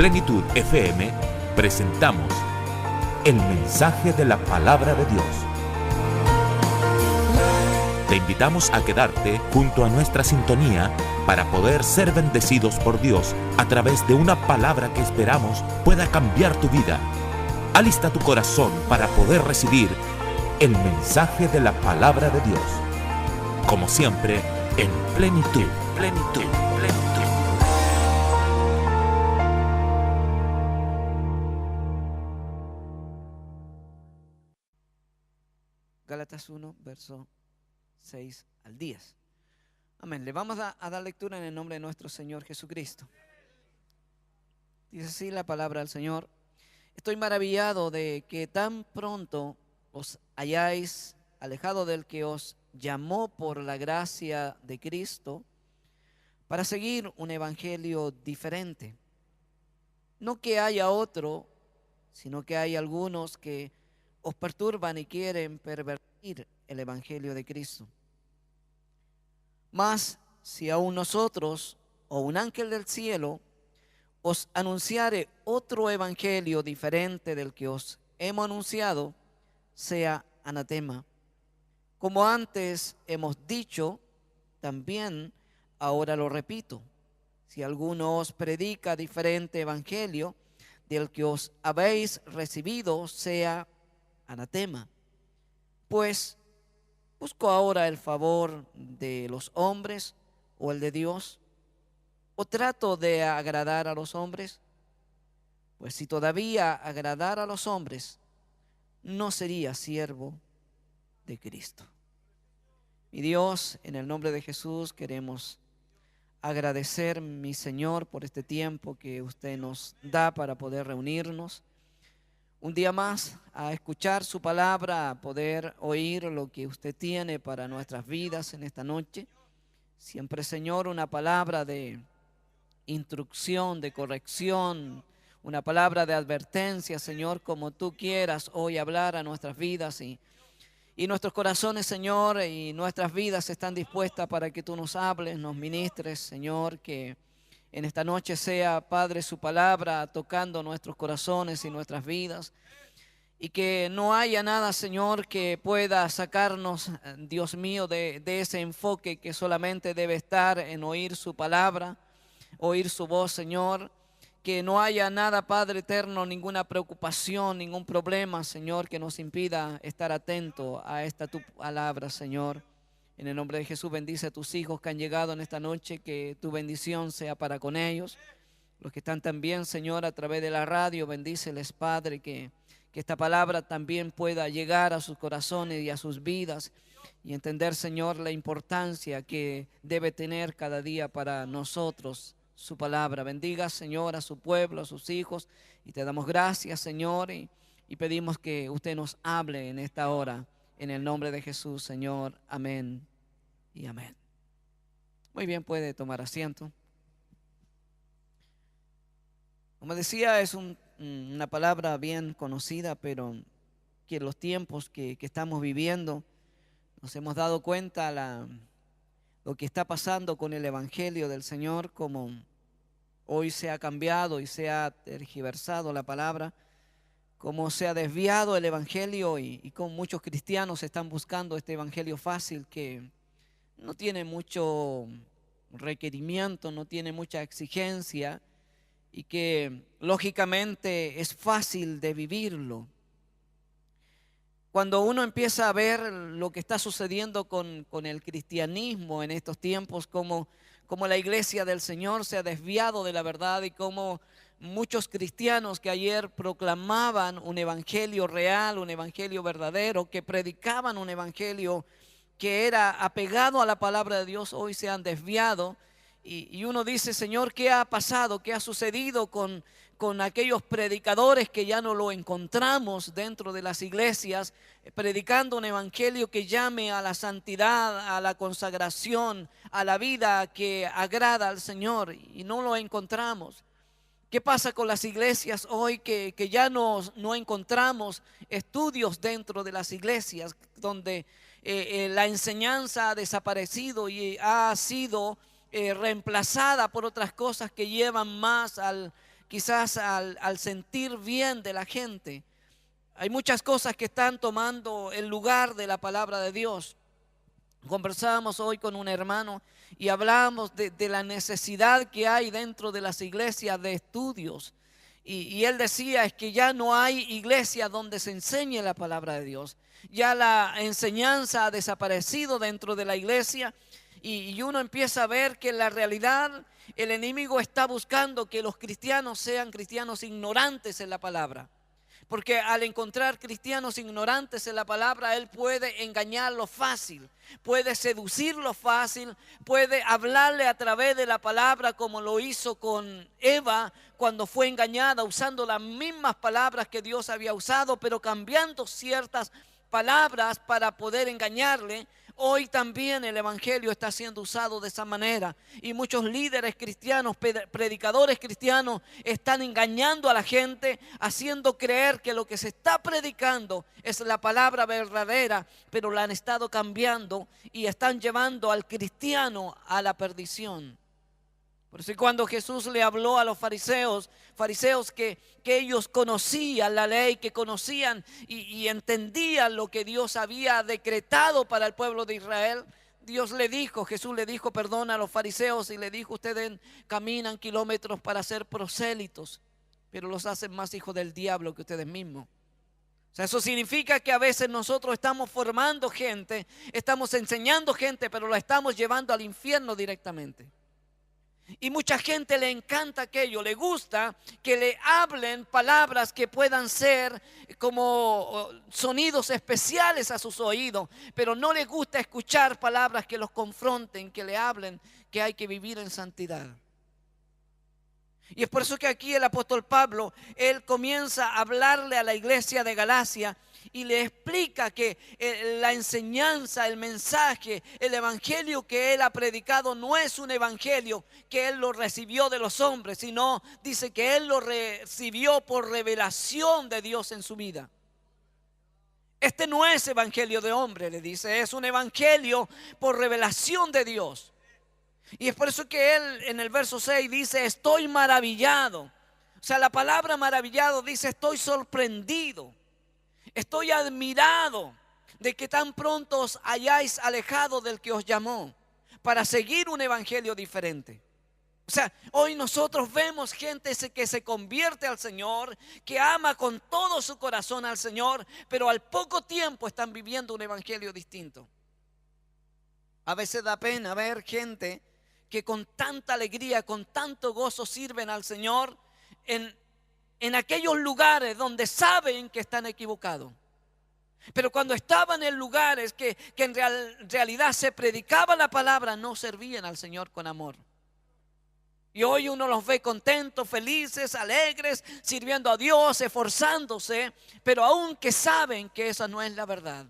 Plenitud FM presentamos el mensaje de la palabra de Dios. Te invitamos a quedarte junto a nuestra sintonía para poder ser bendecidos por Dios a través de una palabra que esperamos pueda cambiar tu vida. Alista tu corazón para poder recibir el mensaje de la palabra de Dios. Como siempre, en plenitud, plenitud, plenitud. Gálatas 1, verso 6 al 10. Amén. Le vamos a dar lectura en el nombre de nuestro Señor Jesucristo. Dice así la palabra del Señor: estoy maravillado de que tan pronto os hayáis alejado del que os llamó por la gracia de Cristo para seguir un evangelio diferente. No que haya otro, sino que hay algunos que os perturban y quieren pervertir el evangelio de Cristo. Mas si aún nosotros o un ángel del cielo os anunciare otro evangelio diferente del que os hemos anunciado, sea anatema. Como antes hemos dicho, también ahora lo repito: si alguno os predica diferente evangelio del que os habéis recibido, sea anatema. Pues, ¿busco ahora el favor de los hombres o el de Dios? ¿O trato de agradar a los hombres? Pues si todavía agradara a los hombres, no sería siervo de Cristo. Mi Dios, en el nombre de Jesús queremos agradecer, mi Señor, por este tiempo que usted nos da para poder reunirnos un día más a escuchar su palabra, a poder oír lo que usted tiene para nuestras vidas en esta noche. Siempre, Señor, una palabra de instrucción, de corrección, una palabra de advertencia, Señor, como tú quieras hoy hablar a nuestras vidas y nuestros corazones, Señor, y nuestras vidas están dispuestas para que tú nos hables, nos ministres, Señor, que en esta noche sea, Padre, su palabra tocando nuestros corazones y nuestras vidas, y que no haya nada, Señor, que pueda sacarnos, Dios mío, de ese enfoque que solamente debe estar en oír su palabra, oír su voz, Señor. Que no haya nada, Padre eterno, ninguna preocupación, ningún problema, Señor, que nos impida estar atento a esta tu palabra, Señor. En el nombre de Jesús, bendice a tus hijos que han llegado en esta noche, que tu bendición sea para con ellos. Los que están también, Señor, a través de la radio, bendíceles, Padre, que esta palabra también pueda llegar a sus corazones y a sus vidas, y entender, Señor, la importancia que debe tener cada día para nosotros su palabra. Bendiga, Señor, a su pueblo, a sus hijos, y te damos gracias, Señor, y pedimos que usted nos hable en esta hora, en el nombre de Jesús, Señor. Amén y amén. Muy bien, puede tomar asiento. Como decía, es una palabra bien conocida, pero que en los tiempos que estamos viviendo nos hemos dado cuenta lo que está pasando con el evangelio del Señor, como hoy se ha cambiado y se ha tergiversado la palabra, como se ha desviado el evangelio, y como muchos cristianos están buscando este evangelio fácil que no tiene mucho requerimiento, no tiene mucha exigencia, y que lógicamente es fácil de vivirlo. Cuando uno empieza a ver lo que está sucediendo con el cristianismo en estos tiempos, como la iglesia del Señor se ha desviado de la verdad, y como muchos cristianos que ayer proclamaban un evangelio real, un evangelio verdadero, que predicaban un evangelio que era apegado a la palabra de Dios, hoy se han desviado. Y uno dice: Señor, ¿qué ha pasado? ¿Qué ha sucedido con aquellos predicadores que ya no lo encontramos dentro de las iglesias, predicando un evangelio que llame a la santidad, a la consagración, a la vida que agrada al Señor? Y no lo encontramos. ¿Qué pasa con las iglesias hoy que ya no encontramos estudios dentro de las iglesias, donde la enseñanza ha desaparecido y ha sido reemplazada por otras cosas que llevan más al quizás al sentir bien de la gente. Hay muchas cosas que están tomando el lugar de la palabra de Dios. Conversábamos hoy con un hermano y hablábamos de la necesidad que hay dentro de las iglesias de estudios. Y él decía, es que ya no hay iglesia donde se enseñe la palabra de Dios. Ya la enseñanza ha desaparecido dentro de la iglesia y uno empieza a ver que en la realidad el enemigo está buscando que los cristianos sean cristianos ignorantes en la palabra. Porque al encontrar cristianos ignorantes en la palabra, él puede engañarlo fácil, puede seducirlo fácil, puede hablarle a través de la palabra como lo hizo con Eva cuando fue engañada, usando las mismas palabras que Dios había usado, pero cambiando ciertas palabras para poder engañarle. Hoy también el evangelio está siendo usado de esa manera y muchos líderes cristianos, predicadores cristianos están engañando a la gente, haciendo creer que lo que se está predicando es la palabra verdadera, pero la han estado cambiando y están llevando al cristiano a la perdición. Por eso cuando Jesús le habló a los fariseos que ellos conocían la ley, que conocían y entendían lo que Dios había decretado para el pueblo de Israel, Jesús le dijo perdón a los fariseos y le dijo, ustedes caminan kilómetros para ser prosélitos, pero los hacen más hijos del diablo que ustedes mismos. O sea, eso significa que a veces nosotros estamos formando gente, estamos enseñando gente, pero la estamos llevando al infierno directamente. Y mucha gente le encanta aquello, le gusta que le hablen palabras que puedan ser como sonidos especiales a sus oídos, pero no les gusta escuchar palabras que los confronten, que le hablen que hay que vivir en santidad. Y es por eso que aquí el apóstol Pablo, él comienza a hablarle a la iglesia de Galacia y le explica que la enseñanza, el mensaje, el evangelio que él ha predicado no es un evangelio que él lo recibió de los hombres, sino dice que él lo recibió por revelación de Dios en su vida. Este no es evangelio de hombre, le dice, es un evangelio por revelación de Dios. Y es por eso que él en el verso 6 dice, estoy maravillado. O sea, la palabra maravillado dice, estoy sorprendido. Estoy admirado de que tan pronto os hayáis alejado del que os llamó para seguir un evangelio diferente. O sea, hoy nosotros vemos gente que se convierte al Señor, que ama con todo su corazón al Señor, pero al poco tiempo están viviendo un evangelio distinto. A veces da pena ver gente que con tanta alegría, con tanto gozo sirven al Señor en aquellos lugares donde saben que están equivocados. Pero cuando estaban en lugares que en realidad se predicaba la palabra, no servían al Señor con amor. Y hoy uno los ve contentos, felices, alegres, sirviendo a Dios, esforzándose, pero aunque saben que esa no es la verdad.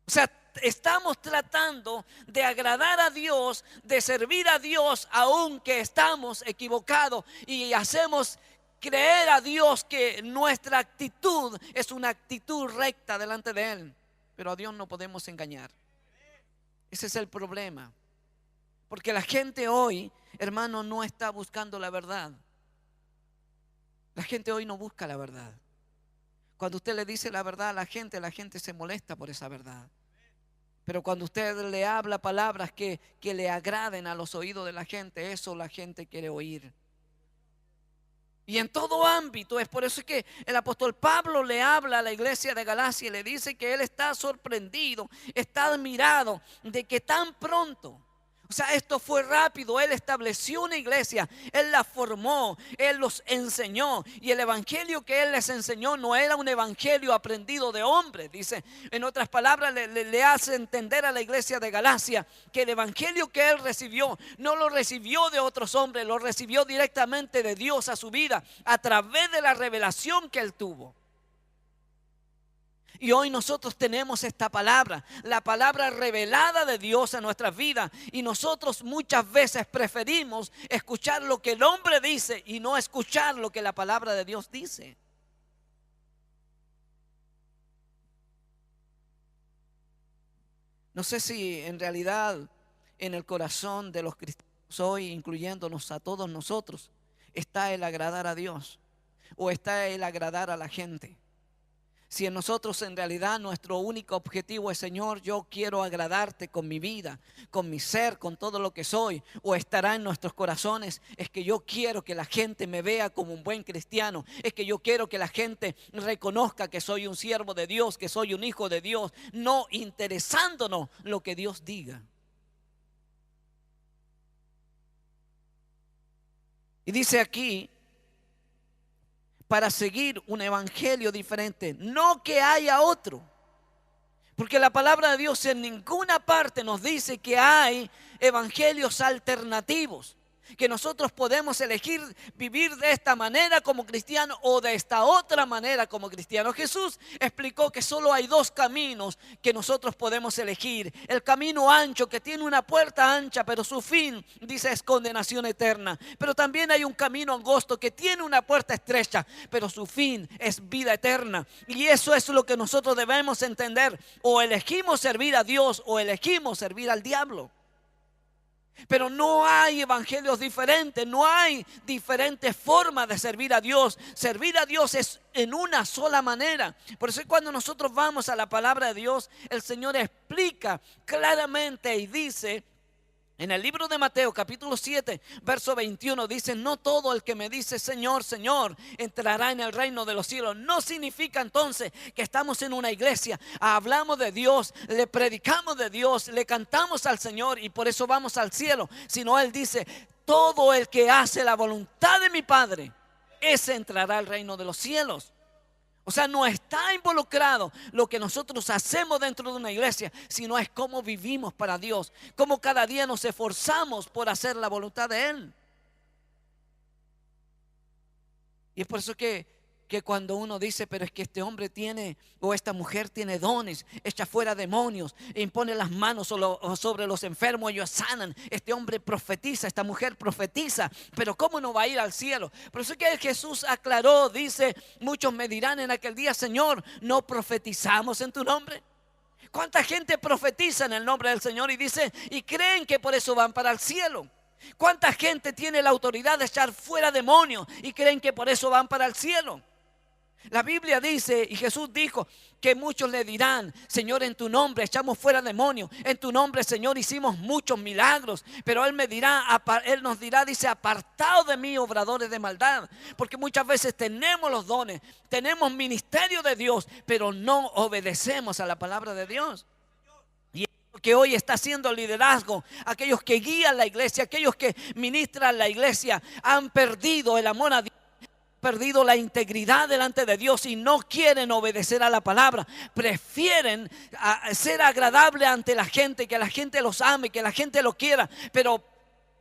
O sea, estamos tratando de agradar a Dios, de servir a Dios, aunque estamos equivocados y hacemos creer a Dios que nuestra actitud es una actitud recta delante de Él. Pero a Dios no podemos engañar. Ese es el problema. Porque la gente hoy, hermano, no está buscando la verdad. La gente hoy no busca la verdad. Cuando usted le dice la verdad a la gente se molesta por esa verdad. Pero cuando usted le habla palabras que le agraden a los oídos de la gente, eso la gente quiere oír. Y en todo ámbito, es por eso que el apóstol Pablo le habla a la iglesia de Galacia y le dice que él está sorprendido, está admirado de que tan pronto, o sea, esto fue rápido, él estableció una iglesia, él la formó, él los enseñó. Y el evangelio que él les enseñó no era un evangelio aprendido de hombres. Dice, en otras palabras, le hace entender a la iglesia de Galacia que el evangelio que él recibió, no lo recibió de otros hombres, lo recibió directamente de Dios a su vida, a través de la revelación que él tuvo. Y hoy nosotros tenemos esta palabra, la palabra revelada de Dios en nuestras vidas. Y nosotros muchas veces preferimos escuchar lo que el hombre dice y no escuchar lo que la palabra de Dios dice. No sé si en realidad en el corazón de los cristianos hoy, incluyéndonos a todos nosotros, ¿Está el agradar a Dios o está el agradar a la gente? Si en nosotros en realidad nuestro único objetivo es: Señor, yo quiero agradarte con mi vida, con mi ser, con todo lo que soy, o estará en nuestros corazones, es que yo quiero que la gente me vea como un buen cristiano, es que yo quiero que la gente reconozca que soy un siervo de Dios, que soy un hijo de Dios, no interesándonos lo que Dios diga. Y dice aquí, para seguir un evangelio diferente, no que haya otro. Porque la palabra de Dios en ninguna parte nos dice que hay evangelios alternativos, que nosotros podemos elegir vivir de esta manera como cristiano o de esta otra manera como cristiano. Jesús explicó que solo hay dos caminos que nosotros podemos elegir: el camino ancho, que tiene una puerta ancha, pero su fin, dice, es condenación eterna. Pero también hay un camino angosto que tiene una puerta estrecha, pero su fin es vida eterna. Y eso es lo que nosotros debemos entender: o elegimos servir a Dios o elegimos servir al diablo. Pero no hay evangelios diferentes, no hay diferentes formas de servir a Dios. Servir a Dios es en una sola manera. Por eso cuando nosotros vamos a la palabra de Dios, el Señor explica claramente y dice en el libro de Mateo capítulo 7 verso 21, dice: no todo el que me dice Señor, Señor entrará en el reino de los cielos. No significa entonces que estamos en una iglesia, hablamos de Dios, le predicamos de Dios, le cantamos al Señor y por eso vamos al cielo. Sino Él dice: todo el que hace la voluntad de mi Padre, ese entrará al reino de los cielos. O sea, no está involucrado lo que nosotros hacemos dentro de una iglesia, sino es cómo vivimos para Dios, cómo cada día nos esforzamos por hacer la voluntad de Él. Y es por eso que cuando uno dice: pero es que este hombre tiene, o esta mujer tiene dones, echa fuera demonios, impone las manos sobre los enfermos, ellos sanan, este hombre profetiza, esta mujer profetiza, pero ¿cómo no va a ir al cielo? Por eso que Jesús aclaró, dice: muchos me dirán en aquel día: Señor, ¿no profetizamos en tu nombre? ¿Cuánta gente profetiza en el nombre del Señor y dice y creen que por eso van para el cielo? ¿Cuánta gente tiene la autoridad de echar fuera demonios y creen que por eso van para el cielo? La Biblia dice, y Jesús dijo, que muchos le dirán: Señor, en tu nombre echamos fuera demonios, en tu nombre, Señor, hicimos muchos milagros. Pero Él nos dirá, dice: apartaos de mí, obradores de maldad. Porque muchas veces tenemos los dones, tenemos ministerio de Dios, pero no obedecemos a la palabra de Dios. Y que hoy está haciendo el liderazgo, aquellos que guían la iglesia, aquellos que ministran la iglesia, han perdido el amor a Dios, perdido la integridad delante de Dios y no quieren obedecer a la palabra. Prefieren ser agradable ante la gente, que la gente los ame, que la gente lo quiera, pero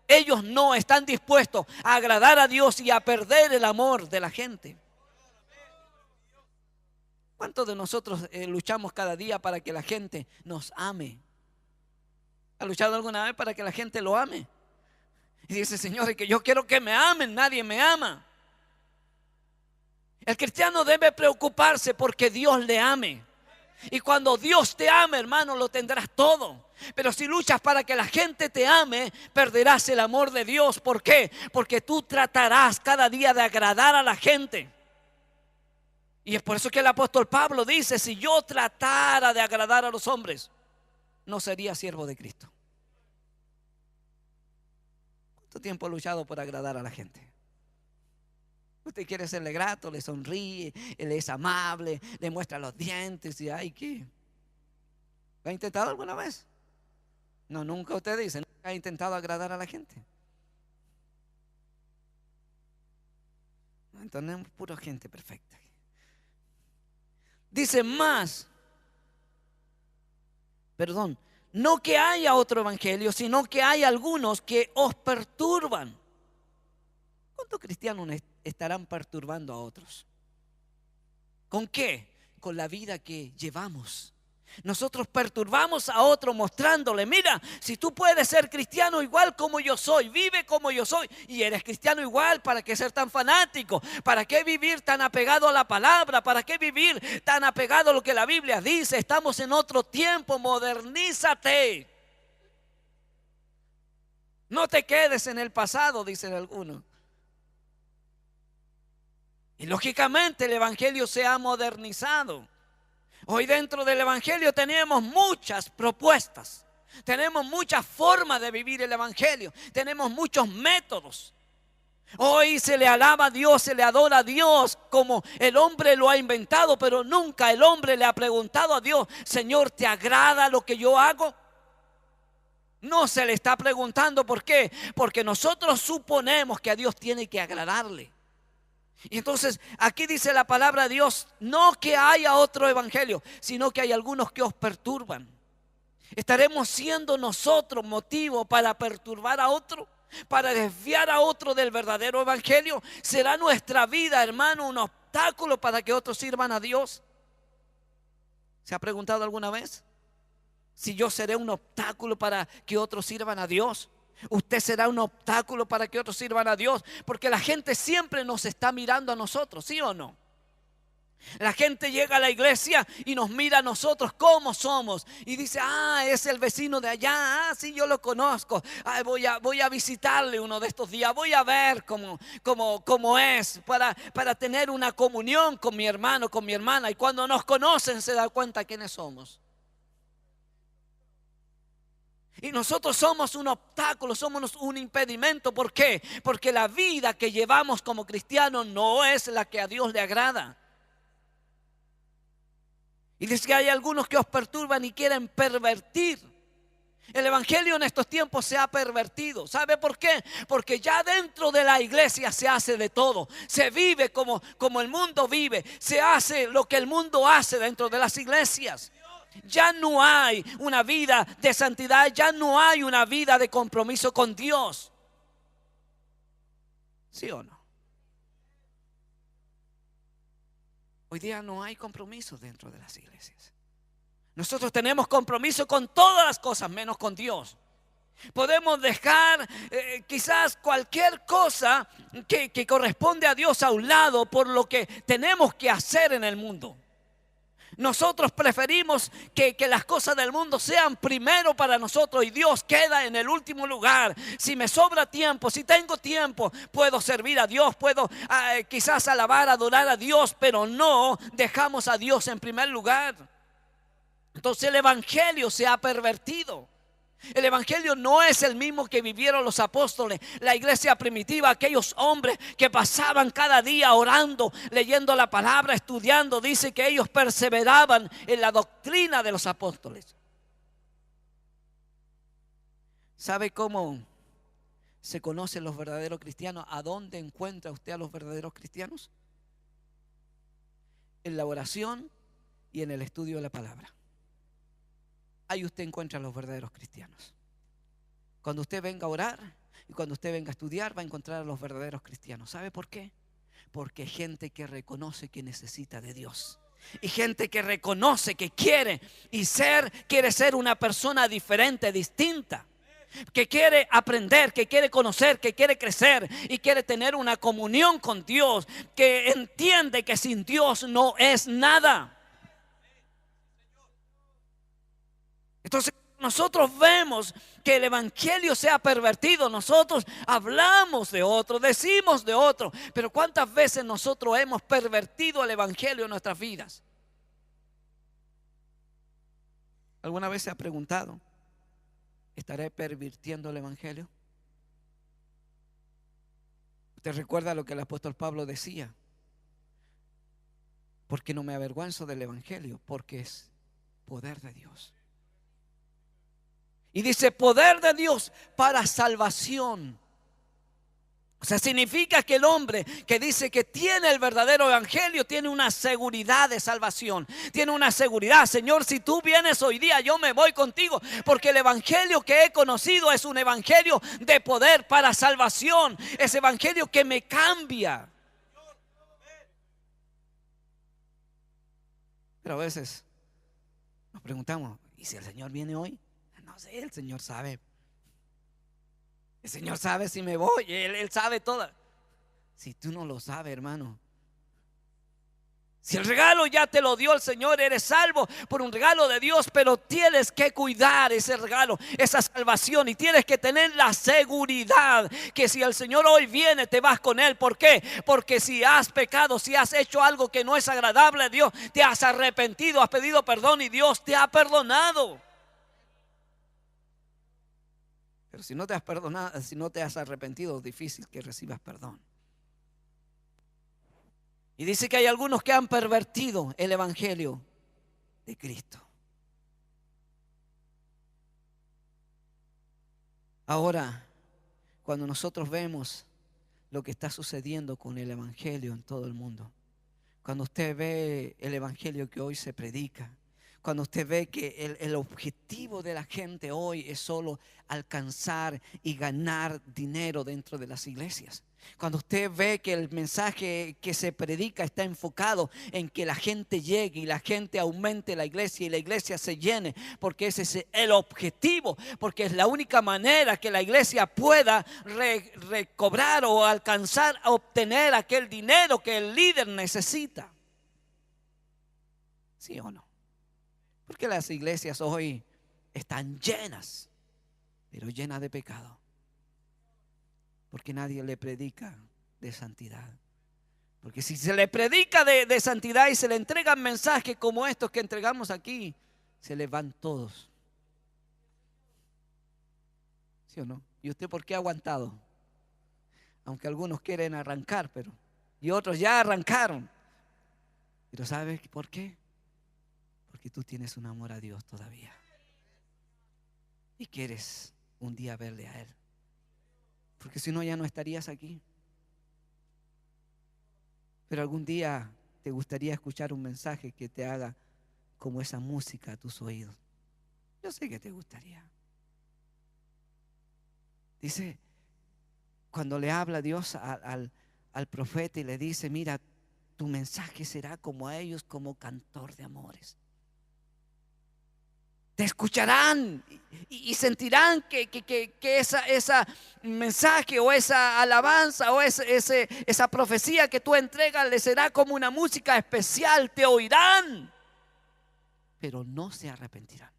ellos no están dispuestos a agradar a Dios y a perder el amor de la gente. ¿Cuántos de nosotros luchamos cada día para que la gente nos ame? ¿Ha luchado alguna vez para que la gente lo ame? Y dice: Señor, es que yo quiero que me amen, nadie me ama. El cristiano debe preocuparse porque Dios le ame. Y cuando Dios te ame, hermano, lo tendrás todo. Pero si luchas para que la gente te ame, perderás el amor de Dios. ¿Por qué? Porque tú tratarás cada día de agradar a la gente. Y es por eso que el apóstol Pablo dice: si yo tratara de agradar a los hombres, no sería siervo de Cristo. ¿Cuánto tiempo he luchado por agradar a la gente? Usted quiere serle grato, le sonríe, él es amable, le muestra los dientes y ay, ¿qué? ¿Lo ha intentado alguna vez? No, nunca. Usted dice: ¿nunca ha intentado agradar a la gente? No, entonces es pura gente perfecta. Dice más, no que haya otro evangelio, sino que hay algunos que os perturban. ¿Cuántos cristianos estarán perturbando a otros? ¿Con qué? Con la vida que llevamos. Nosotros perturbamos a otro mostrándole: mira, si tú puedes ser cristiano igual como yo soy, vive como yo soy, y eres cristiano igual, ¿para qué ser tan fanático? ¿Para qué vivir tan apegado a la palabra? ¿Para qué vivir tan apegado a lo que la Biblia dice? Estamos en otro tiempo, modernízate. No te quedes en el pasado, dicen algunos. Y lógicamente el evangelio se ha modernizado. Hoy dentro del evangelio tenemos muchas propuestas. Tenemos muchas formas de vivir el evangelio. Tenemos muchos métodos. Hoy se le alaba a Dios, se le adora a Dios como el hombre lo ha inventado, pero nunca el hombre le ha preguntado a Dios: Señor, ¿te agrada lo que yo hago? No se le está preguntando. ¿Por qué? Porque nosotros suponemos que a Dios tiene que agradarle. Y entonces aquí dice la palabra de Dios: no que haya otro evangelio, sino que hay algunos que os perturban. ¿Estaremos siendo nosotros motivo para perturbar a otro? ¿Para desviar a otro del verdadero evangelio? ¿Será nuestra vida, hermano, un obstáculo para que otros sirvan a Dios? ¿Se ha preguntado alguna vez si yo seré un obstáculo para que otros sirvan a Dios? Usted será un obstáculo para que otros sirvan a Dios, porque la gente siempre nos está mirando a nosotros, ¿sí o no? La gente llega a la iglesia y nos mira a nosotros como somos y dice: ah, es el vecino de allá, ah, sí, yo lo conozco, ah, voy a visitarle uno de estos días, voy a ver cómo es, para tener una comunión con mi hermano, con mi hermana. Y cuando nos conocen se dan cuenta quiénes somos. Y nosotros somos un obstáculo, somos un impedimento. ¿Por qué? Porque la vida que llevamos como cristianos no es la que a Dios le agrada. Y dice que hay algunos que os perturban y quieren pervertir. El evangelio en estos tiempos se ha pervertido. ¿Sabe por qué? Porque ya dentro de la iglesia se hace de todo. Se vive como el mundo vive. Se hace lo que el mundo hace dentro de las iglesias. Ya no hay una vida de santidad. Ya no hay una vida de compromiso con Dios. ¿Sí o no? Hoy día no hay compromiso dentro de las iglesias. Nosotros tenemos compromiso con todas las cosas menos con Dios. Podemos dejar quizás cualquier cosa que corresponde a Dios a un lado por lo que tenemos que hacer en el mundo. Nosotros preferimos que las cosas del mundo sean primero para nosotros y Dios queda en el último lugar. Si me sobra tiempo, si tengo tiempo, puedo servir a Dios, puedo quizás alabar, adorar a Dios, pero no dejamos a Dios en primer lugar. Entonces el evangelio se ha pervertido. El evangelio no es el mismo que vivieron los apóstoles, la iglesia primitiva, aquellos hombres que pasaban cada día orando, leyendo la palabra, estudiando. Dice que ellos perseveraban en la doctrina de los apóstoles. ¿Sabe cómo se conocen los verdaderos cristianos? ¿A dónde encuentra usted a los verdaderos cristianos? En la oración y en el estudio de la palabra. Ahí usted encuentra a los verdaderos cristianos. Cuando usted venga a orar y cuando usted venga a estudiar, va a encontrar a los verdaderos cristianos. ¿Sabe por qué? Porque gente que reconoce que necesita de Dios. Y gente que reconoce que quiere ser una persona diferente, distinta. Que quiere aprender, que quiere conocer, que quiere crecer y quiere tener una comunión con Dios. Que entiende que sin Dios no es nada. Entonces nosotros vemos que el evangelio se ha pervertido. Nosotros hablamos de otro, decimos de otro, pero ¿cuántas veces nosotros hemos pervertido el evangelio en nuestras vidas? ¿Alguna vez se ha preguntado: ¿estaré pervirtiendo el evangelio? ¿Usted recuerda lo que el apóstol Pablo decía? Porque no me avergüenzo del evangelio, porque es poder de Dios. Y dice poder de Dios para salvación. O sea, significa que el hombre que dice que tiene el verdadero evangelio tiene una seguridad de salvación. Tiene una seguridad: Señor, si tú vienes hoy día, yo me voy contigo, porque el evangelio que he conocido es un evangelio de poder para salvación. Es evangelio que me cambia. Pero a veces nos preguntamos: ¿y si el Señor viene hoy? No sé, el Señor sabe. El Señor sabe si me voy. Él sabe todo. Si tú no lo sabes, hermano, Si el regalo ya te lo dio el Señor, eres salvo por un regalo de Dios, pero tienes que cuidar ese regalo, esa salvación, y tienes que tener la seguridad que si el Señor hoy viene, te vas con Él. ¿Por qué? Porque si has pecado, si has hecho algo que no es agradable a Dios, te has arrepentido, has pedido perdón y Dios te ha perdonado. Pero si no te has perdonado, si no te has arrepentido, es difícil que recibas perdón. Y dice que hay algunos que han pervertido el evangelio de Cristo. Ahora, cuando nosotros vemos lo que está sucediendo con el evangelio en todo el mundo, cuando usted ve el evangelio que hoy se predica, cuando usted ve que el objetivo de la gente hoy es solo alcanzar y ganar dinero dentro de las iglesias, cuando usted ve que el mensaje que se predica está enfocado en que la gente llegue y la gente aumente la iglesia y la iglesia se llene, porque ese es el objetivo, porque es la única manera que la iglesia pueda recobrar o alcanzar a obtener aquel dinero que el líder necesita. ¿Sí o no? Porque las iglesias hoy están llenas, pero llenas de pecado. Porque nadie le predica de santidad. Porque si se le predica de santidad y se le entregan mensajes como estos que entregamos aquí, se les van todos. ¿Sí o no? ¿Y usted por qué ha aguantado? Aunque algunos quieren arrancar, y otros ya arrancaron. Pero ¿sabe por qué? Porque tú tienes un amor a Dios todavía. Y quieres un día verle a Él. Porque si no, ya no estarías aquí. Pero algún día te gustaría escuchar un mensaje que te haga como esa música a tus oídos. Yo sé que te gustaría. Dice, cuando le habla Dios al profeta y le dice, mira, tu mensaje será como a ellos, como cantor de amores. Te escucharán y sentirán que esa mensaje o esa alabanza o esa profecía que tú entregas les será como una música especial. Te oirán, pero no se arrepentirán.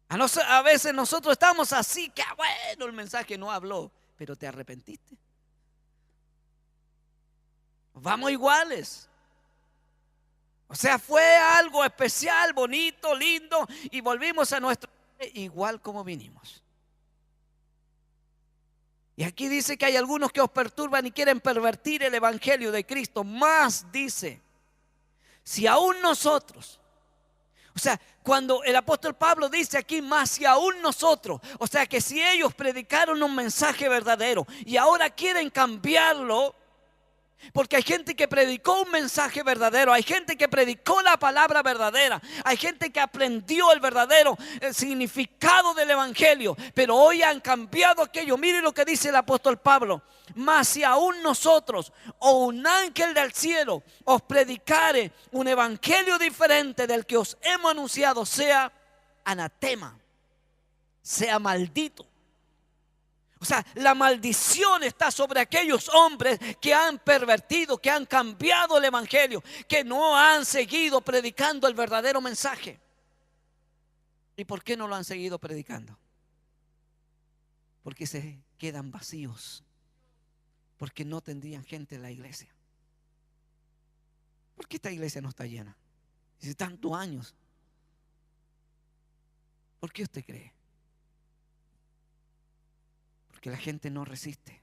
A veces nosotros estamos así, que bueno, el mensaje no habló, pero te arrepentiste. Vamos iguales. O sea, fue algo especial, bonito, lindo, y volvimos a nuestro igual como vinimos. Y aquí dice que hay algunos que os perturban y quieren pervertir el evangelio de Cristo. Más dice, si aún nosotros, o sea, cuando el apóstol Pablo dice aquí, más si aún nosotros, o sea que si ellos predicaron un mensaje verdadero y ahora quieren cambiarlo, porque hay gente que predicó un mensaje verdadero, hay gente que predicó la palabra verdadera, hay gente que aprendió el verdadero significado del evangelio, pero hoy han cambiado aquello. Mire lo que dice el apóstol Pablo: mas si aún nosotros o un ángel del cielo os predicare un evangelio diferente del que os hemos anunciado, sea anatema, sea maldito. O sea, la maldición está sobre aquellos hombres que han pervertido, que han cambiado el evangelio, que no han seguido predicando el verdadero mensaje. ¿Y por qué no lo han seguido predicando? Porque se quedan vacíos, porque no tendrían gente en la iglesia. ¿Por qué esta iglesia no está llena? Hace tantos años. ¿Por qué usted cree? Que la gente no resiste.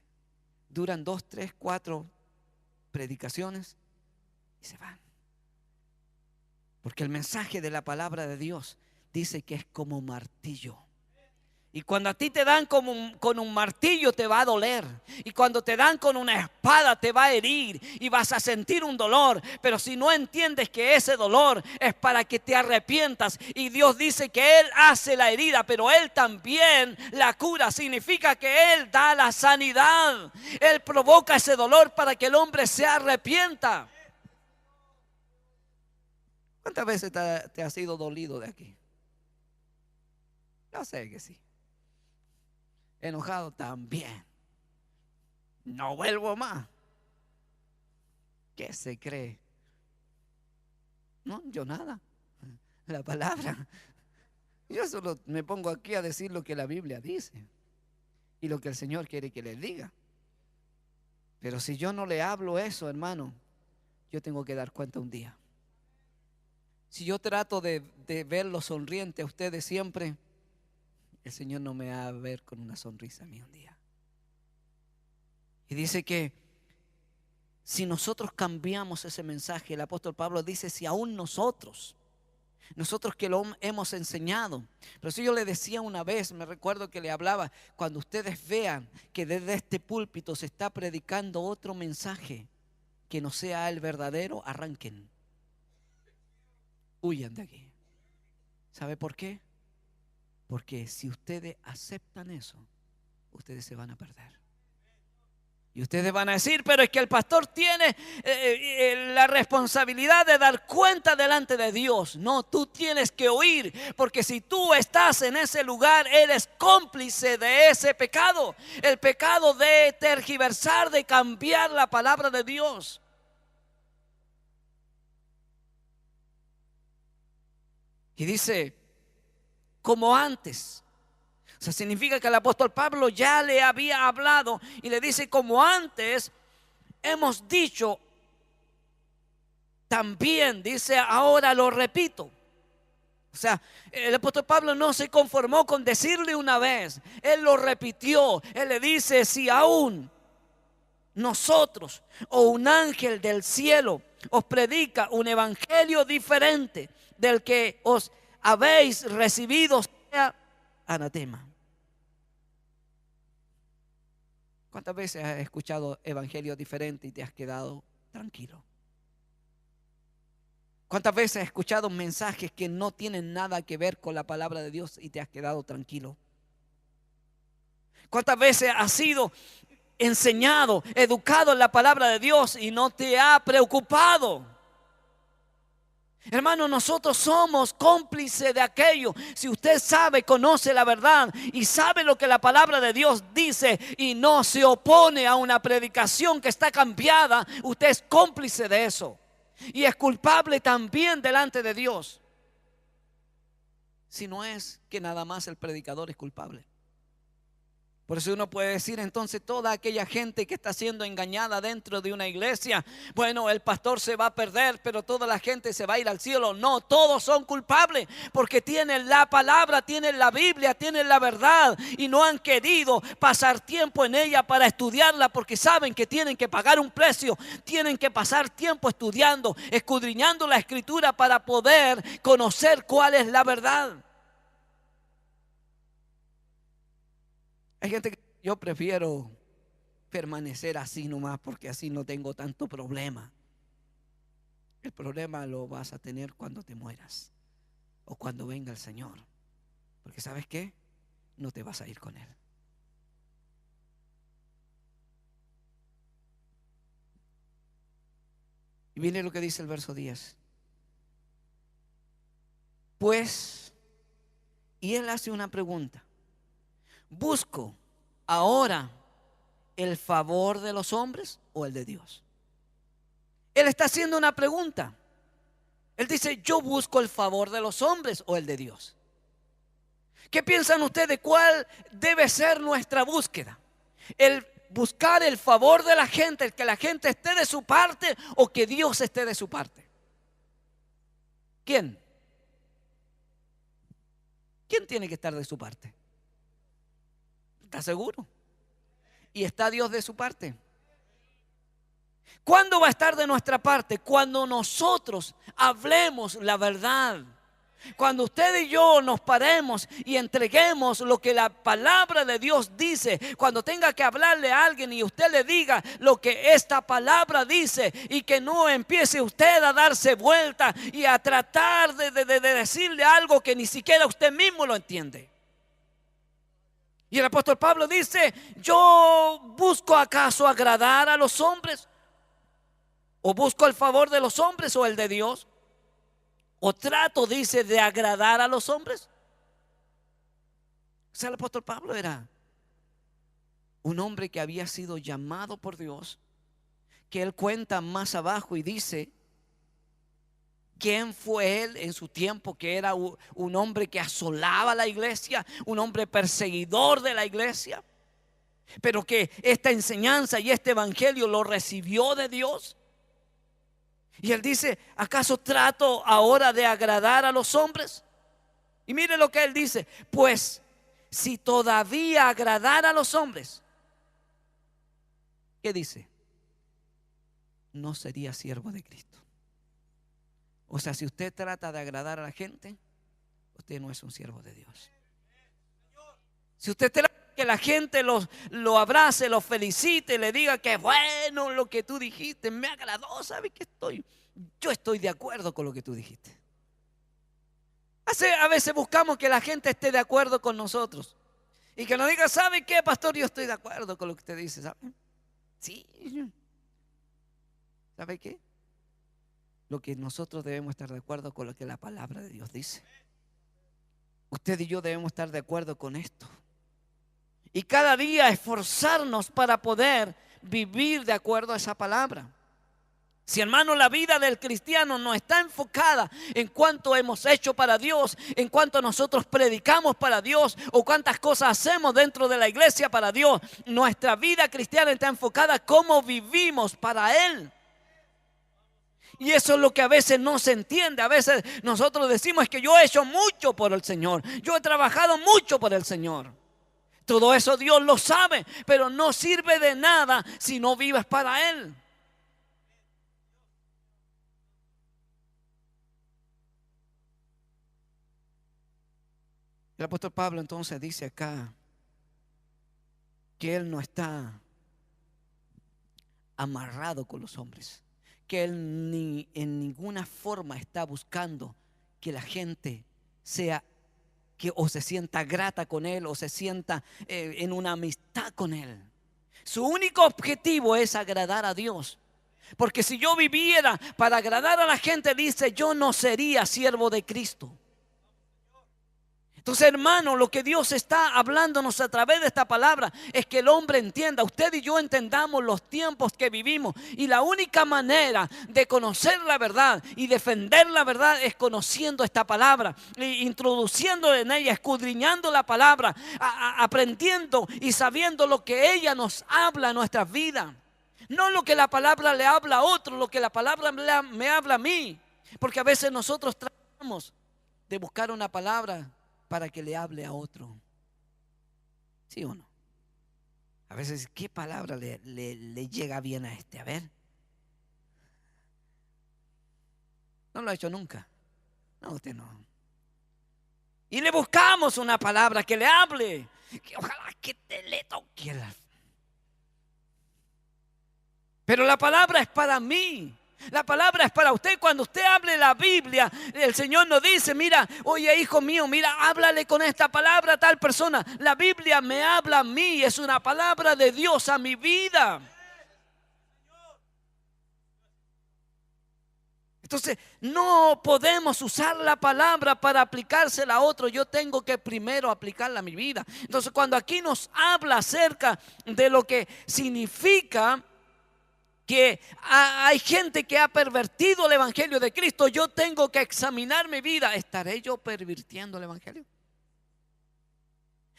Duran 2, 3, 4 predicaciones y se van. Porque el mensaje de la palabra de Dios dice que es como martillo. Y cuando a ti te dan con un martillo te va a doler. Y cuando te dan con una espada te va a herir y vas a sentir un dolor. Pero si no entiendes que ese dolor es para que te arrepientas. Y Dios dice que Él hace la herida, pero Él también la cura. Significa que Él da la sanidad. Él provoca ese dolor para que el hombre se arrepienta. ¿Cuántas veces te has sido dolido de aquí? Yo sé que sí. Enojado también. No vuelvo más. ¿Qué se cree? No, yo nada. La palabra. Yo solo me pongo aquí a decir lo que la Biblia dice y lo que el Señor quiere que les diga. Pero si yo no le hablo eso, hermano, yo tengo que dar cuenta un día. Si yo trato de verlo sonriente a ustedes siempre, el Señor no me va a ver con una sonrisa a mí un día. Y dice que si nosotros cambiamos ese mensaje, el apóstol Pablo dice, si aún nosotros que lo hemos enseñado. Pero si yo le decía una vez, me recuerdo que le hablaba, cuando ustedes vean que desde este púlpito se está predicando otro mensaje que no sea el verdadero, arranquen, huyan de aquí. ¿Sabe por qué? Porque si ustedes aceptan eso, ustedes se van a perder. Y ustedes van a decir, pero es que el pastor tiene la responsabilidad de dar cuenta delante de Dios. No, tú tienes que oír, porque si tú estás en ese lugar, eres cómplice de ese pecado. El pecado de tergiversar, de cambiar la palabra de Dios. Y dice, como antes. O sea, significa que el apóstol Pablo ya le había hablado y le dice, como antes hemos dicho, también dice, ahora lo repito. O sea, el apóstol Pablo no se conformó con decirle una vez, él lo repitió. Él le dice, si aún nosotros o un ángel del cielo os predica un evangelio diferente del que os habéis recibido, sea anatema. ¿Cuántas veces has escuchado evangelio diferente y te has quedado tranquilo? ¿Cuántas veces has escuchado mensajes que no tienen nada que ver con la palabra de Dios y te has quedado tranquilo? ¿Cuántas veces has sido enseñado, educado en la palabra de Dios y no te ha preocupado? Hermano, nosotros somos cómplices de aquello. Si usted sabe, conoce la verdad y sabe lo que la palabra de Dios dice y no se opone a una predicación que está cambiada, usted es cómplice de eso y es culpable también delante de Dios. Si no es que nada más el predicador es culpable. Por eso uno puede decir entonces, toda aquella gente que está siendo engañada dentro de una iglesia, bueno, el pastor se va a perder, pero toda la gente se va a ir al cielo. No, todos son culpables porque tienen la palabra, tienen la Biblia, tienen la verdad y no han querido pasar tiempo en ella para estudiarla, porque saben que tienen que pagar un precio, tienen que pasar tiempo estudiando, escudriñando la escritura para poder conocer cuál es la verdad. Hay gente que yo prefiero permanecer así nomás porque así no tengo tanto problema. El problema lo vas a tener cuando te mueras o cuando venga el Señor. Porque ¿sabes qué? No te vas a ir con Él. Y viene lo que dice el verso 10. Pues, y él hace una pregunta. ¿Busco ahora el favor de los hombres o el de Dios? Él está haciendo una pregunta. Él dice, yo busco el favor de los hombres o el de Dios. ¿Qué piensan ustedes? ¿Cuál debe ser nuestra búsqueda? ¿El buscar el favor de la gente, el que la gente esté de su parte o que Dios esté de su parte? ¿Quién? ¿Quién tiene que estar de su parte? ¿Está seguro? ¿Y está Dios de su parte? ¿Cuándo va a estar de nuestra parte? Cuando nosotros hablemos la verdad. Cuando usted y yo nos paremos y entreguemos lo que la palabra de Dios dice. Cuando tenga que hablarle a alguien y usted le diga lo que esta palabra dice, y que no empiece usted a darse vuelta y a tratar de decirle algo que ni siquiera usted mismo lo entiende. Y el apóstol Pablo dice, ¿yo busco acaso agradar a los hombres? ¿O busco el favor de los hombres o el de Dios? ¿O trato, dice, de agradar a los hombres? O sea, el apóstol Pablo era un hombre que había sido llamado por Dios, que él cuenta más abajo y dice quién fue él en su tiempo, que era un hombre que asolaba la iglesia, un hombre perseguidor de la iglesia, pero que esta enseñanza y este evangelio lo recibió de Dios. Y él dice, ¿acaso trato ahora de agradar a los hombres? Y mire lo que él dice, pues si todavía agradara a los hombres, ¿qué dice? No sería siervo de Cristo. O sea, si usted trata de agradar a la gente, usted no es un siervo de Dios. Si usted trata de que la gente lo abrace, lo felicite, le diga que bueno lo que tú dijiste, me agradó, ¿sabe qué yo estoy de acuerdo con lo que tú dijiste. A veces buscamos que la gente esté de acuerdo con nosotros y que nos diga, ¿sabe qué, pastor? Yo estoy de acuerdo con lo que usted dice, ¿sabe? Sí. ¿Sabe qué? Lo que nosotros debemos estar de acuerdo con lo que la palabra de Dios dice. Usted y yo debemos estar de acuerdo con esto. Y cada día esforzarnos para poder vivir de acuerdo a esa palabra. Si, hermano, la vida del cristiano no está enfocada en cuánto hemos hecho para Dios, en cuánto nosotros predicamos para Dios o cuántas cosas hacemos dentro de la iglesia para Dios, nuestra vida cristiana está enfocada en cómo vivimos para Él. Y eso es lo que a veces no se entiende. A veces nosotros decimos que yo he hecho mucho por el Señor, yo he trabajado mucho por el Señor. Todo eso Dios lo sabe, pero no sirve de nada si no vives para Él. El apóstol Pablo entonces dice acá que él no está amarrado con los hombres, que él ni en ninguna forma está buscando que la gente sea o se sienta grata con él o se sienta en una amistad con él. Su único objetivo es agradar a Dios. Porque si yo viviera para agradar a la gente, dice, yo no sería siervo de Cristo. Entonces, hermano, lo que Dios está hablándonos a través de esta palabra es que el hombre entienda, usted y yo entendamos los tiempos que vivimos. Y la única manera de conocer la verdad y defender la verdad es conociendo esta palabra, introduciendo en ella, escudriñando la palabra, aprendiendo y sabiendo lo que ella nos habla en nuestras vidas. No lo que la palabra le habla a otro, lo que la palabra me habla a mí. Porque a veces nosotros tratamos de buscar una palabra para que le hable a otro. ¿Sí o no? A veces, ¿qué palabra le llega bien a este? A ver. No lo ha hecho nunca. No, usted no. Y le buscamos una palabra que le hable. Que ojalá que te le toque. Pero la palabra es para mí. La palabra es para usted. Cuando usted hable la Biblia, el Señor nos dice, mira, oye, hijo mío, mira, háblale con esta palabra a tal persona. La Biblia me habla a mí, es una palabra de Dios a mi vida. Entonces, no podemos usar la palabra para aplicársela a otro. Yo tengo que primero aplicarla a mi vida. Entonces, cuando aquí nos habla acerca de lo que significa que hay gente que ha pervertido el evangelio de Cristo, yo tengo que examinar mi vida. ¿Estaré yo pervirtiendo el evangelio?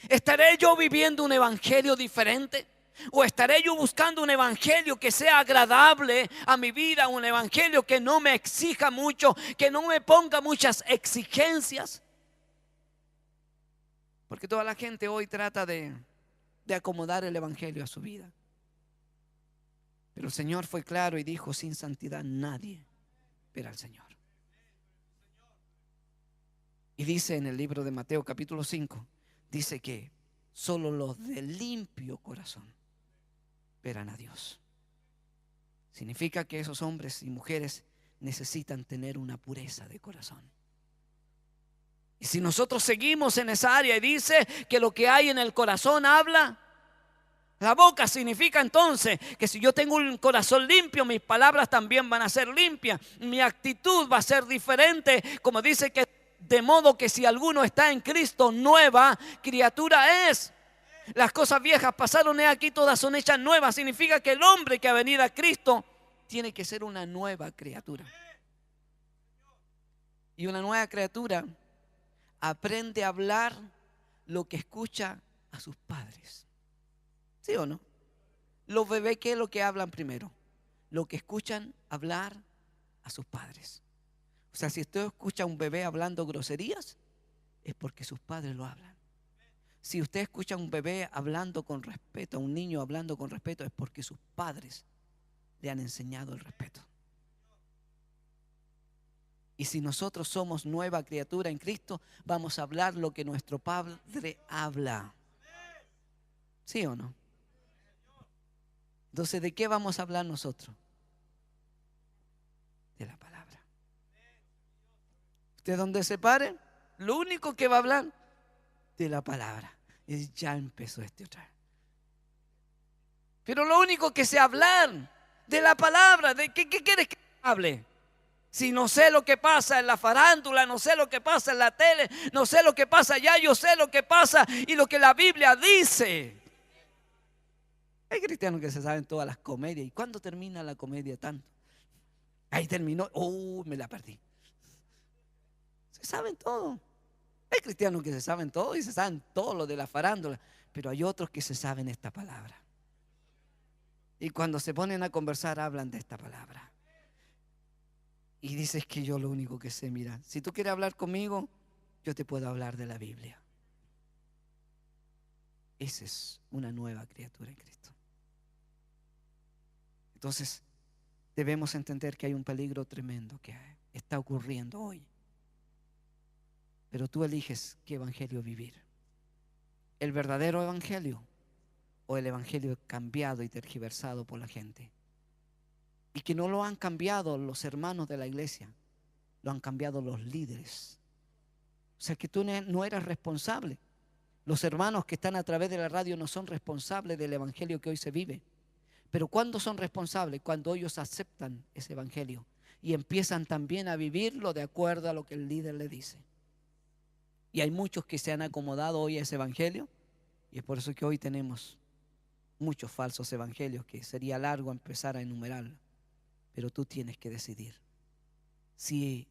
¿Estaré yo viviendo un evangelio diferente? ¿O estaré yo buscando un evangelio que sea agradable a mi vida? Un evangelio que no me exija mucho, que no me ponga muchas exigencias. Porque toda la gente hoy trata de acomodar el evangelio a su vida. Pero el Señor fue claro y dijo, sin santidad nadie verá al Señor. Y dice en el libro de Mateo capítulo 5, dice que solo los de limpio corazón verán a Dios. Significa que esos hombres y mujeres necesitan tener una pureza de corazón. Y si nosotros seguimos en esa área y dice que lo que hay en el corazón habla, la boca significa entonces que si yo tengo un corazón limpio, mis palabras también van a ser limpias. Mi actitud va a ser diferente. Como dice que de modo que si alguno está en Cristo, nueva criatura es. Las cosas viejas pasaron, he aquí todas son hechas nuevas. Significa que el hombre que ha venido a Cristo tiene que ser una nueva criatura. Y una nueva criatura aprende a hablar lo que escucha a sus padres. ¿Sí o no? Los bebés, ¿qué es lo que hablan primero? Lo que escuchan hablar a sus padres. O sea, si usted escucha a un bebé hablando groserías, es porque sus padres lo hablan. Si usted escucha a un bebé hablando con respeto, a un niño hablando con respeto, es porque sus padres le han enseñado el respeto. Y si nosotros somos nueva criatura en Cristo, vamos a hablar lo que nuestro Padre habla. ¿Sí o no? Entonces, ¿de qué vamos a hablar nosotros? De la palabra. Usted donde se pare, lo único que va a hablar de la palabra. Y ya empezó otra vez. Pero lo único que sé hablar de la palabra, ¿de qué quieres que hable? Si no sé lo que pasa en la farándula, no sé lo que pasa en la tele, no sé lo que pasa allá, yo sé lo que pasa y lo que la Biblia dice. Hay cristianos que se saben todas las comedias. ¿Y cuándo termina la comedia tanto? Ahí terminó, me la perdí. Se saben todo. Hay cristianos que se saben todo y se saben todo lo de la farándula, pero hay otros que se saben esta palabra. Y cuando se ponen a conversar hablan de esta palabra. Y dices que yo lo único que sé, mira, si tú quieres hablar conmigo, yo te puedo hablar de la Biblia. Esa es una nueva criatura en Cristo. Entonces, debemos entender que hay un peligro tremendo que está ocurriendo hoy. Pero tú eliges qué evangelio vivir. ¿El verdadero evangelio o el evangelio cambiado y tergiversado por la gente? Y que no lo han cambiado los hermanos de la iglesia, lo han cambiado los líderes. O sea que tú no eras responsable. Los hermanos que están a través de la radio no son responsables del evangelio que hoy se vive. Pero ¿cuándo son responsables? Cuando ellos aceptan ese evangelio y empiezan también a vivirlo de acuerdo a lo que el líder le dice. Y hay muchos que se han acomodado hoy a ese evangelio, y es por eso que hoy tenemos muchos falsos evangelios que sería largo empezar a enumerarlo. Pero tú tienes que decidir si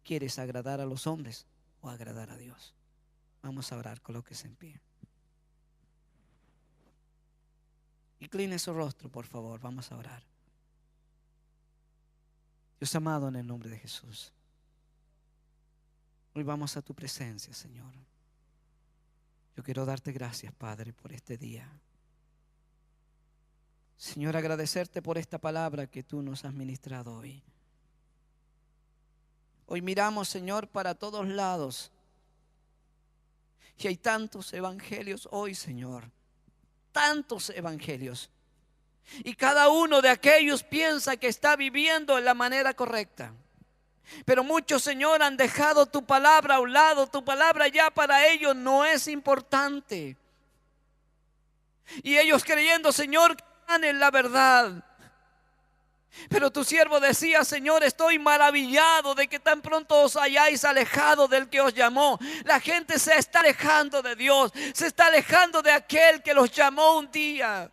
quieres agradar a los hombres o agradar a Dios. Vamos a orar, colóquese en pie. Incline su rostro, por favor, vamos a orar. Dios amado, en el nombre de Jesús, hoy vamos a tu presencia, Señor. Yo quiero darte gracias, Padre, por este día. Señor, agradecerte por esta palabra que tú nos has ministrado hoy. Hoy miramos, Señor, para todos lados. Y hay tantos evangelios hoy, Señor. Tantos evangelios. Y cada uno de aquellos piensa que está viviendo en la manera correcta. Pero muchos, Señor, han dejado tu palabra a un lado. Tu palabra ya para ellos no es importante. Y ellos creyendo, Señor, en la verdad. Pero tu siervo decía, Señor, estoy maravillado de que tan pronto os hayáis alejado del que os llamó. La gente se está alejando de Dios, se está alejando de aquel que los llamó un día.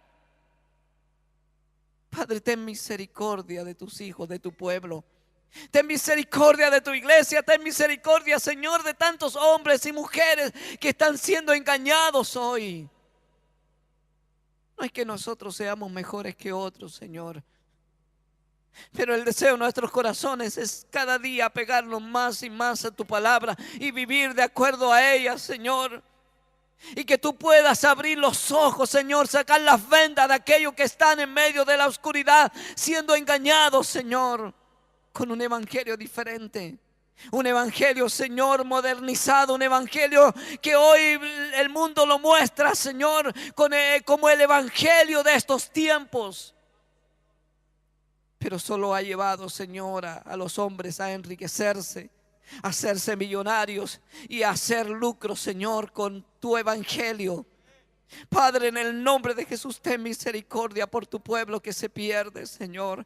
Padre, ten misericordia de tus hijos, de tu pueblo. Ten misericordia de tu iglesia. Ten misericordia, Señor, de tantos hombres y mujeres que están siendo engañados hoy. No es que nosotros seamos mejores que otros, Señor, pero el deseo de nuestros corazones es cada día pegarnos más y más a tu palabra y vivir de acuerdo a ella, Señor. Y que tú puedas abrir los ojos, Señor, sacar las vendas de aquellos que están en medio de la oscuridad, siendo engañados, Señor, con un evangelio diferente. Un evangelio, Señor, modernizado. Un evangelio que hoy el mundo lo muestra, Señor, como el evangelio de estos tiempos. Pero solo ha llevado, Señor, a los hombres a enriquecerse, a hacerse millonarios y a hacer lucro, Señor, con tu evangelio. Padre, en el nombre de Jesús, ten misericordia por tu pueblo que se pierde, Señor.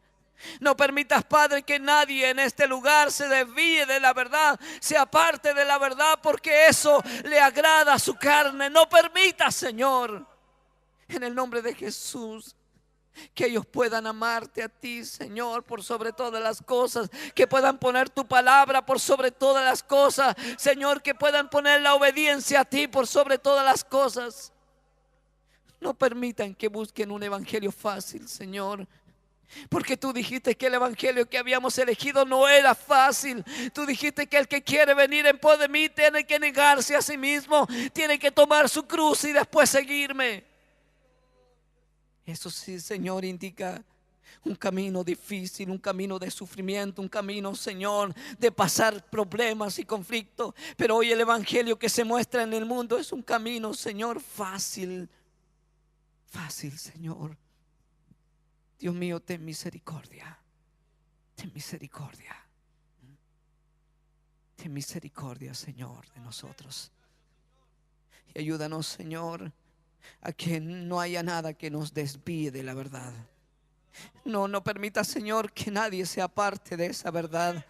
No permitas, Padre, que nadie en este lugar se desvíe de la verdad, se aparte de la verdad, porque eso le agrada a su carne. No permitas, Señor, en el nombre de Jesús. Que ellos puedan amarte a ti, Señor, por sobre todas las cosas. Que puedan poner tu palabra por sobre todas las cosas. Señor, que puedan poner la obediencia a ti por sobre todas las cosas. No permitan que busquen un evangelio fácil, Señor. Porque tú dijiste que el evangelio que habíamos elegido no era fácil. Tú dijiste que el que quiere venir en pos de mí tiene que negarse a sí mismo, tiene que tomar su cruz y después seguirme. Eso sí, Señor, indica un camino difícil, un camino de sufrimiento, un camino, Señor, de pasar problemas y conflictos. Pero hoy el evangelio que se muestra en el mundo es un camino, Señor, fácil. Fácil, Señor. Dios mío, ten misericordia. Ten misericordia. Ten misericordia, Señor, de nosotros. Y ayúdanos, Señor, a que no haya nada que nos desvíe de la verdad. No permita, Señor, que nadie se aparte de esa verdad.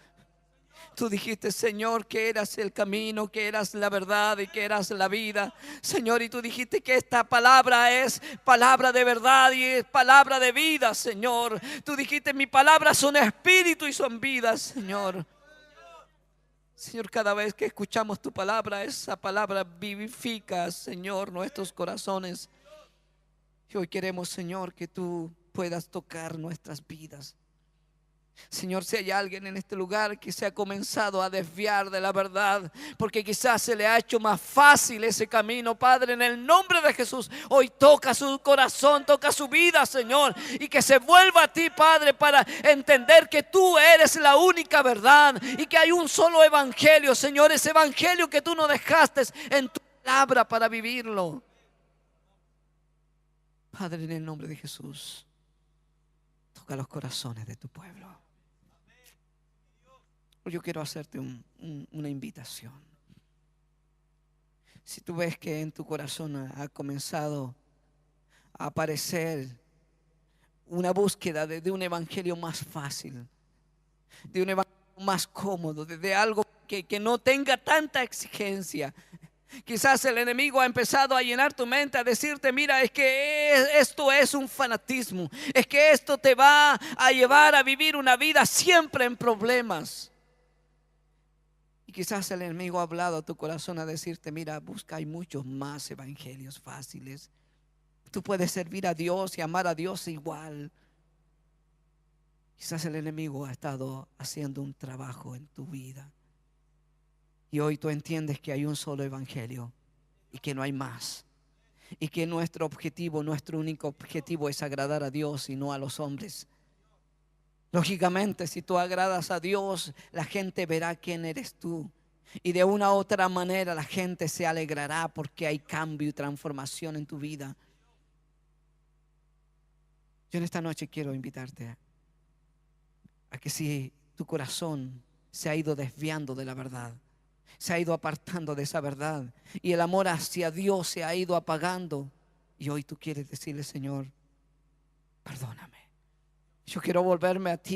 Tú dijiste, Señor, que eras el camino, que eras la verdad y que eras la vida, Señor. Y tú dijiste que esta palabra es palabra de verdad y es palabra de vida, Señor. Tú dijiste, mis palabras son espíritu y son vida, Señor. Señor, cada vez que escuchamos tu palabra, esa palabra vivifica, Señor, nuestros corazones. Y hoy queremos, Señor, que tú puedas tocar nuestras vidas. Señor, si hay alguien en este lugar que se ha comenzado a desviar de la verdad, porque quizás se le ha hecho más fácil ese camino, Padre, en el nombre de Jesús, hoy toca su corazón, toca su vida, Señor, y que se vuelva a ti, Padre, para entender que tú eres la única verdad y que hay un solo evangelio, Señor, ese evangelio que tú nos dejaste en tu palabra para vivirlo. Padre, en el nombre de Jesús, toca los corazones de tu pueblo. Yo quiero hacerte una invitación. Si tú ves que en tu corazón ha comenzado a aparecer una búsqueda de un evangelio más fácil, de un evangelio más cómodo, de algo que no tenga tanta exigencia. Quizás el enemigo ha empezado a llenar tu mente, a decirte, mira, es que esto es un fanatismo, es que esto te va a llevar a vivir una vida siempre en problemas. Y quizás el enemigo ha hablado a tu corazón a decirte, mira, busca, hay muchos más evangelios fáciles. Tú puedes servir a Dios y amar a Dios igual. Quizás el enemigo ha estado haciendo un trabajo en tu vida. Y hoy tú entiendes que hay un solo evangelio y que no hay más. Y que nuestro objetivo, nuestro único objetivo es agradar a Dios y no a los hombres. Lógicamente, si tú agradas a Dios, la gente verá quién eres tú. Y de una u otra manera la gente se alegrará porque hay cambio y transformación en tu vida. Yo en esta noche quiero invitarte a que si tu corazón se ha ido desviando de la verdad, se ha ido apartando de esa verdad y el amor hacia Dios se ha ido apagando, y hoy tú quieres decirle, Señor, perdóname. Yo quiero volverme a ti.